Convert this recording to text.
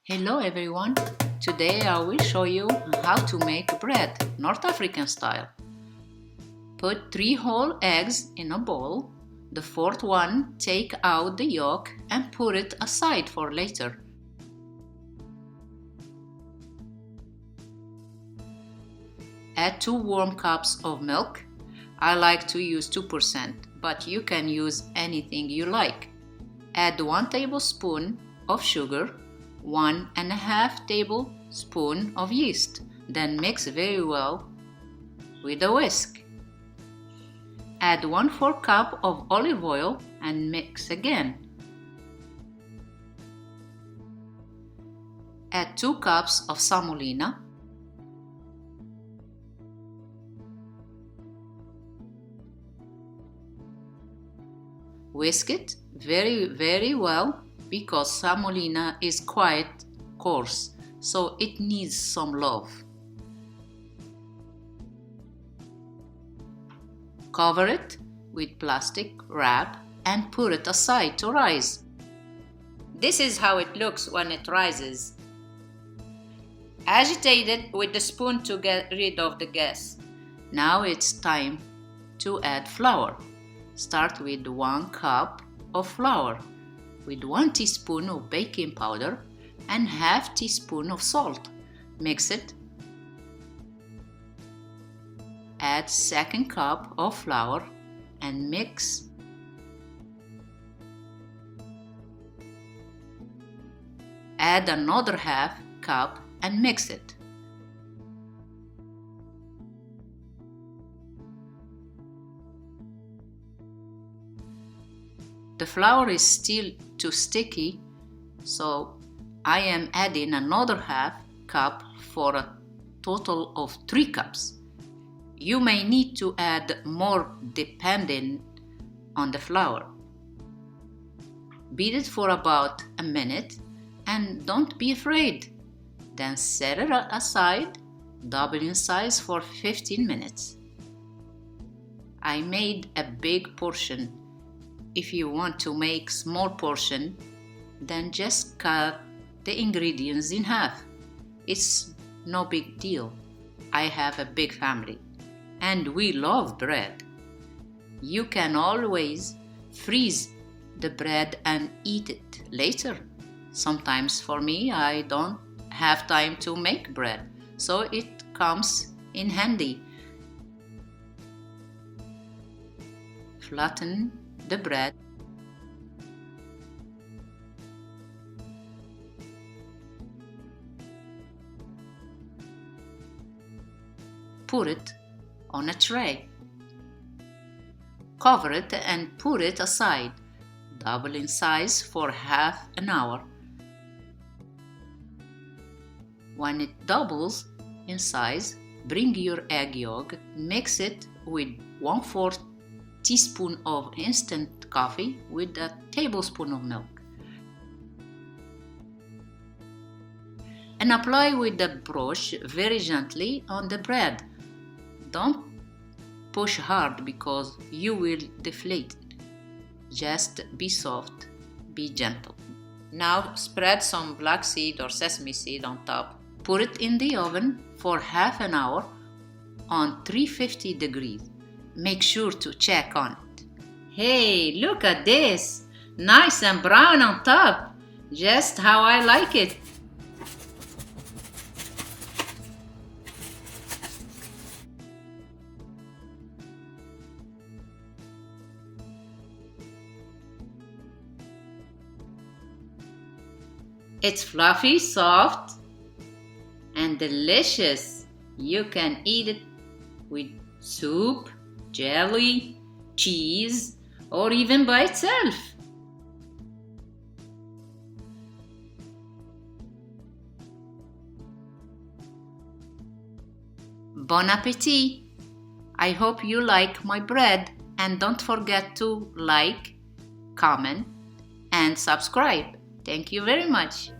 Hello everyone! Today I will show you how to make bread, North African style. Put 3 whole eggs in a bowl. The fourth one, take out the yolk and put it aside for later. Add 2 warm cups of milk. I like to use 2%, but you can use anything you like. Add 1 tablespoon of sugar, 1.5 tablespoons of yeast, then mix very well with a whisk. Add 1/4 cup of olive oil and mix again. Add 2 cups of semolina. Whisk it very well because semolina is quite coarse, so it needs some love. Cover it with plastic wrap and put it aside to rise. This is how it looks when it rises. Agitate it with the spoon to get rid of the gas. Now it's time to add flour. Start with 1 cup of flour, with 1 teaspoon of baking powder and ½ teaspoon of salt. Mix it. Add 2nd cup of flour and mix. Add another ½ cup and mix it. The flour is still too sticky, so I am adding another ½ cup for a total of 3 cups. You may need to add more depending on the flour. Beat it for about a minute and don't be afraid. Then set it aside, double in size for 15 minutes. I made a big portion. If you want to make small portion, then just cut the ingredients in half. It's no big deal. I have a big family and we love bread. You can always freeze the bread and eat it later. Sometimes for me, I don't have time to make bread, so it comes in handy. Flatten the bread. Put it on a tray. Cover it and put it aside. Double in size for half an hour. When it doubles in size, bring your egg yolk, mix it with 1/4 teaspoon of instant coffee with a tablespoon of milk, and apply with the brush very gently on the bread. Don't push hard because you will deflate it. Just be soft, be gentle. Now spread some black seed or sesame seed on top. Put it in the oven for half an hour on 350 degrees. Make sure to check on it. Hey, look at this! Nice and brown on top! Just how I like it! It's fluffy, soft, and delicious. You can eat it with soup, jelly, cheese, or even by itself. Bon appetit! I hope you like my bread, and don't forget to like, comment, and subscribe. Thank you very much.